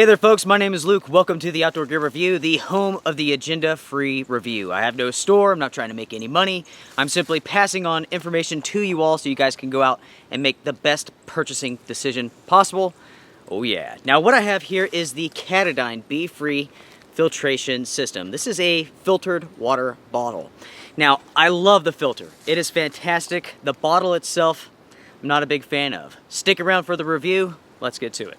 Hey there folks, my name is Luke. Welcome to the Outdoor Gear Review, the home of the agenda-free review. I have no store, I'm not trying to make any money. I'm simply passing on information to you all so you guys can go out and make the best purchasing decision possible. Oh yeah. Now what I have here is the Katadyn BeFree filtration system. This is a filtered water bottle. Now I love the filter. It is fantastic. The bottle itself, I'm not a big fan of. Stick around for the review. Let's get to it.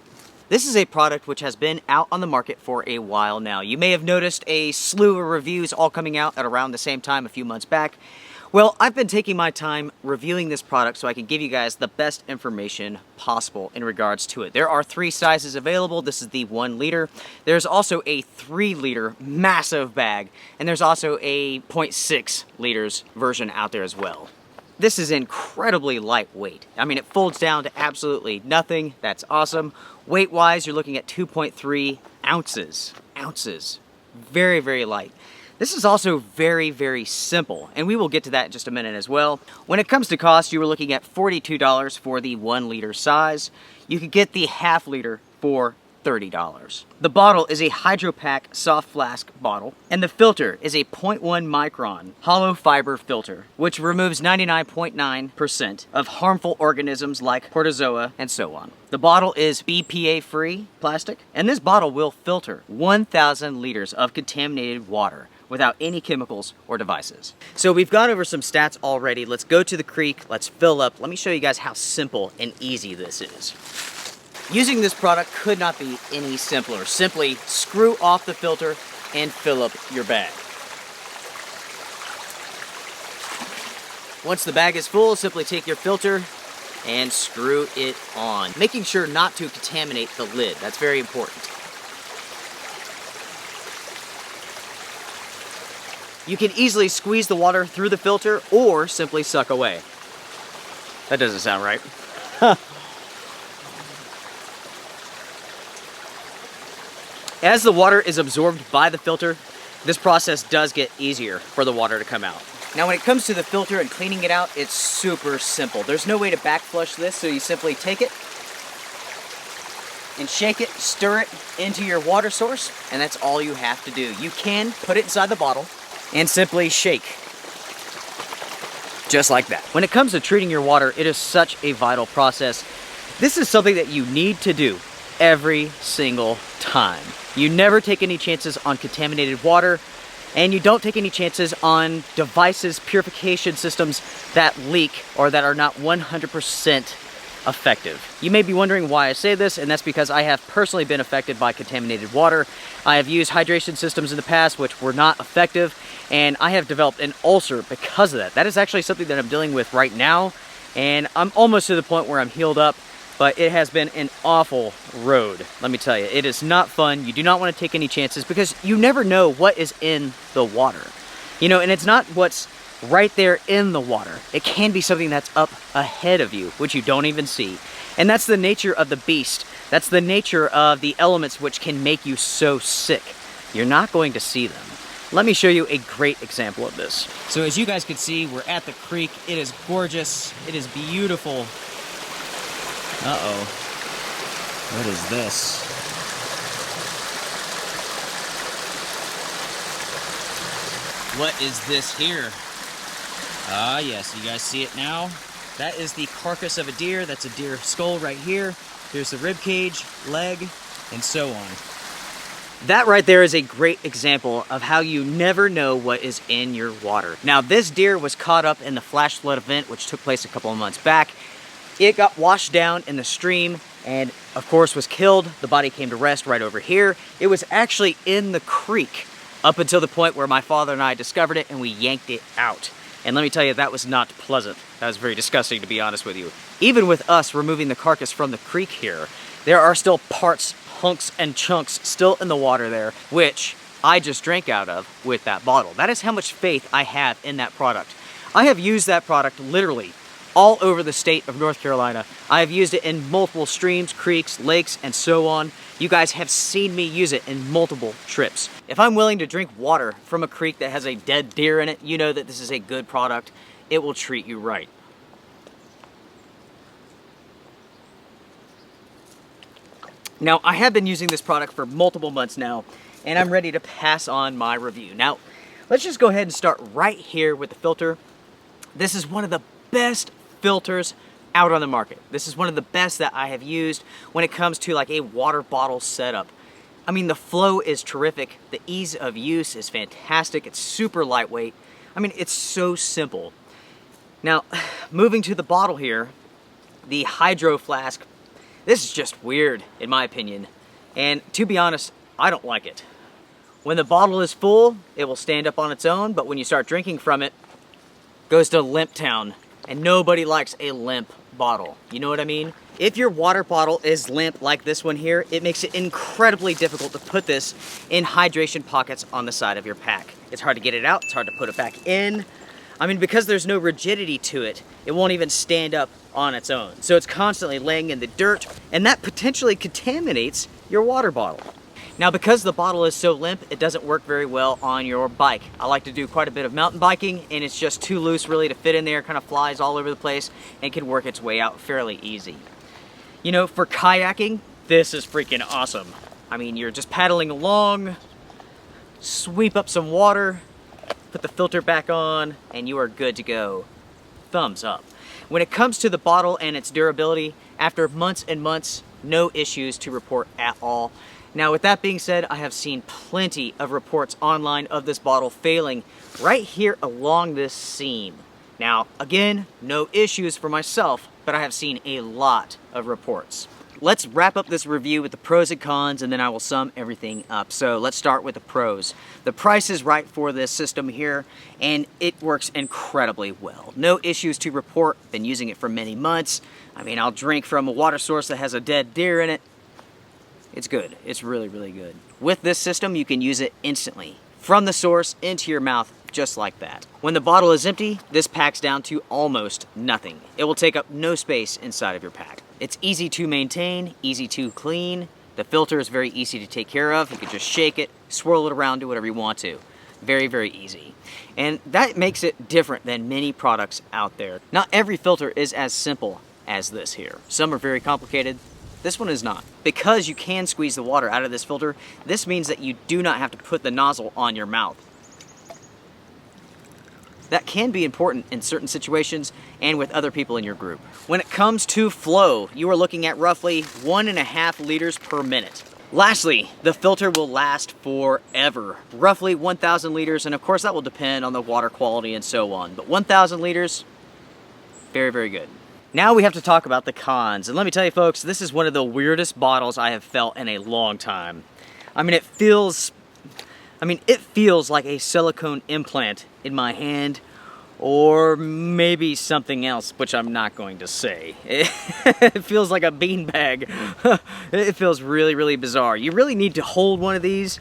This is a product which has been out on the market for a while now. You may have noticed a slew of reviews all coming out at around the same time a few months back. Well, I've been taking my time reviewing this product so I can give you guys the best information possible in regards to it. There are 3 sizes available. This is the 1 liter. There's also a 3 liter massive bag, and there's also a 0.6 liters version out there as well. This is incredibly lightweight. I mean, it folds down to absolutely nothing. That's awesome. Weight-wise, you're looking at 2.3 ounces. Very, very light. This is also very, very simple, and we will get to that in just a minute as well. When it comes to cost, you were looking at $42 for the 1 liter size. You could get the half liter for $30. The bottle is a HydroPack soft flask bottle, and the filter is a 0.1 micron hollow fiber filter, which removes 99.9% of harmful organisms like protozoa and so on. The bottle is BPA-free plastic, and this bottle will filter 1,000 liters of contaminated water without any chemicals or devices. So we've gone over some stats already. Let's go to the creek, let's fill up. Let me show you guys how simple and easy this is. Using this product could not be any simpler. Simply screw off the filter and fill up your bag. Once the bag is full, simply take your filter and screw it on, making sure not to contaminate the lid. That's very important. You can easily squeeze the water through the filter or simply suck away. That doesn't sound right. As the water is absorbed by the filter, this process does get easier for the water to come out. Now when it comes to the filter and cleaning it out, it's super simple. There's no way to back flush this, so you simply take it and shake it, stir it into your water source, and that's all you have to do. You can put it inside the bottle and simply shake, just like that. When it comes to treating your water, it is such a vital process. This is something that you need to do every single time. You never take any chances on contaminated water, and you don't take any chances on devices, purification systems that leak or that are not 100% effective. You may be wondering why I say this, and that's because I have personally been affected by contaminated water. I have used hydration systems in the past which were not effective, and I have developed an ulcer because of that. That is actually something that I'm dealing with right now, and I'm almost to the point where I'm healed up. But it has been an awful road, let me tell you. It is not fun. You do not want to take any chances because you never know what is in the water. You know, and it's not what's right there in the water. It can be something that's up ahead of you, which you don't even see. And that's the nature of the beast. That's the nature of the elements which can make you so sick. You're not going to see them. Let me show you a great example of this. So as you guys can see, we're at the creek. It is gorgeous. It is beautiful. Uh-oh. What is this? What is this here? Ah, yes, you guys see it now? That is the carcass of a deer. That's a deer skull right here. There's the rib cage, leg, and so on. That right there is a great example of how you never know what is in your water. Now, this deer was caught up in the flash flood event, which took place a couple of months back. It got washed down in the stream and, of course, was killed. The body came to rest right over here. It was actually in the creek up until the point where my father and I discovered it and we yanked it out. And let me tell you, that was not pleasant. That was very disgusting, to be honest with you. Even with us removing the carcass from the creek here, there are still parts, hunks, and chunks still in the water there, which I just drank out of with that bottle. That is how much faith I have in that product. I have used that product literally all over the state of North Carolina. I have used it in multiple streams, creeks, lakes, and so on. You guys have seen me use it in multiple trips. If I'm willing to drink water from a creek that has a dead deer in it, you know that this is a good product. It will treat you right. Now, I have been using this product for multiple months now, and I'm ready to pass on my review. Now, let's just go ahead and start right here with the filter. This is one of the best filters out on the market. This is one of the best that I have used when it comes to like a water bottle setup. I mean, the flow is terrific. The ease of use is fantastic. It's super lightweight. I mean, it's so simple. Now, moving to the bottle here, the hydro flask, this is just weird in my opinion. And to be honest, I don't like it. When the bottle is full, it will stand up on its own, but when you start drinking from it, it goes to limp town. And nobody likes a limp bottle. You know what I mean? If your water bottle is limp like this one here, it makes it incredibly difficult to put this in hydration pockets on the side of your pack. It's hard to get it out, it's hard to put it back in. I mean, because there's no rigidity to it, it won't even stand up on its own. So it's constantly laying in the dirt, and that potentially contaminates your water bottle. Now, because the bottle is so limp, it doesn't work very well on your bike. I like to do quite a bit of mountain biking, and it's just too loose really to fit in there, kind of flies all over the place, and can work its way out fairly easy. You know, for kayaking, this is freaking awesome. I mean, you're just paddling along, sweep up some water, put the filter back on, and you are good to go. Thumbs up. When it comes to the bottle and its durability, after months and months, no issues to report at all. Now, with that being said, I have seen plenty of reports online of this bottle failing right here along this seam. Now, again, no issues for myself, but I have seen a lot of reports. Let's wrap up this review with the pros and cons, and then I will sum everything up. So let's start with the pros. The price is right for this system here, and it works incredibly well. No issues to report. Been using it for many months. I mean, I'll drink from a water source that has a dead deer in it. It's good. It's really, really good. With this system, you can use it instantly, from the source into your mouth, just like that. When the bottle is empty, this packs down to almost nothing. It will take up no space inside of your pack. It's easy to maintain, easy to clean. The filter is very easy to take care of. You can just shake it, swirl it around, do whatever you want to. Very, very easy. And that makes it different than many products out there. Not every filter is as simple as this here. Some are very complicated. This one is not. Because you can squeeze the water out of this filter, this means that you do not have to put the nozzle on your mouth. That can be important in certain situations and with other people in your group. When it comes to flow, you are looking at roughly 1.5 liters per minute. Lastly, the filter will last forever, roughly 1,000 liters, and of course that will depend on the water quality and so on, but 1,000 liters, very, very good. Now we have to talk about the cons, and let me tell you folks, this is one of the weirdest bottles I have felt in a long time. I mean, it feels like a silicone implant in my hand, or maybe something else, which I'm not going to say. It feels like a beanbag. It feels really, really bizarre. You really need to hold one of these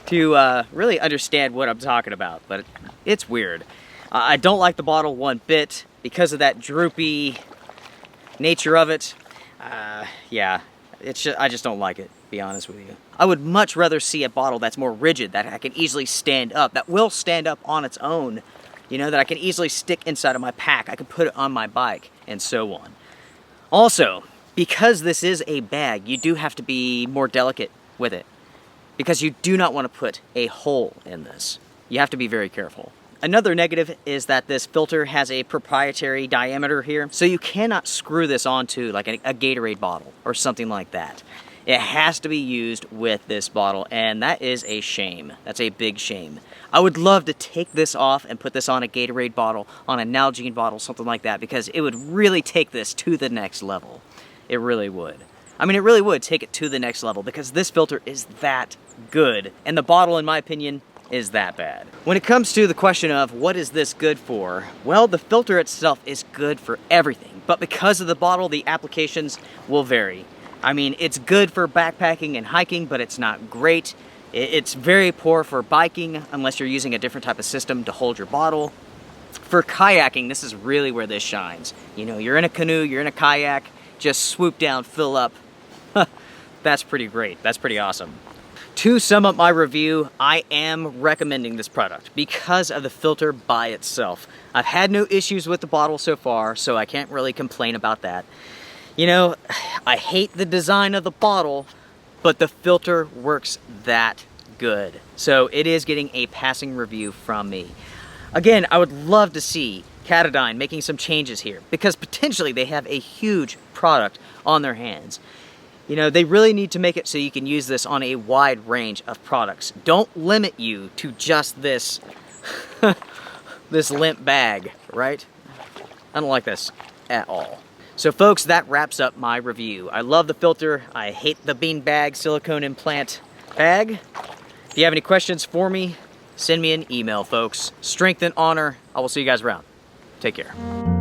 to really understand what I'm talking about, but it's weird. I don't like the bottle one bit because of that droopy nature of it. Yeah, I just don't like it, to be honest with you. I would much rather see a bottle that's more rigid, that I can easily stand up, that will stand up on its own, you know, that I can easily stick inside of my pack. I can put it on my bike, and so on. Also, because this is a bag, you do have to be more delicate with it, because you do not want to put a hole in this. You have to be very careful. Another negative is that this filter has a proprietary diameter here, so you cannot screw this onto like a Gatorade bottle or something like that. It has to be used with this bottle, and that is a shame. That's a big shame. I would love to take this off and put this on a Gatorade bottle, on a Nalgene bottle, something like that, because it would really take this to the next level. It really would. I mean, it really would take it to the next level, because this filter is that good, and the bottle, in my opinion, is that bad. When it comes to the question of what is this good for, well, the filter itself is good for everything, but because of the bottle, the applications will vary. I mean, it's good for backpacking and hiking, but it's not great. It's very poor for biking unless you're using a different type of system to hold your bottle. For kayaking, this is really where this shines. You know, you're in a canoe, you're in a kayak, just swoop down, fill up. That's pretty great. That's pretty awesome. To sum up my review, I am recommending this product because of the filter by itself. I've had no issues with the bottle so far, so I can't really complain about that. You know, I hate the design of the bottle, but the filter works that good. So it is getting a passing review from me. Again, I would love to see Katadyn making some changes here, because potentially they have a huge product on their hands. You know, they really need to make it so you can use this on a wide range of products. Don't limit you to just this, this limp bag, right? I don't like this at all. So folks, that wraps up my review. I love the filter. I hate the beanbag silicone implant bag. If you have any questions for me, send me an email, folks. Strength and honor. I will see you guys around. Take care.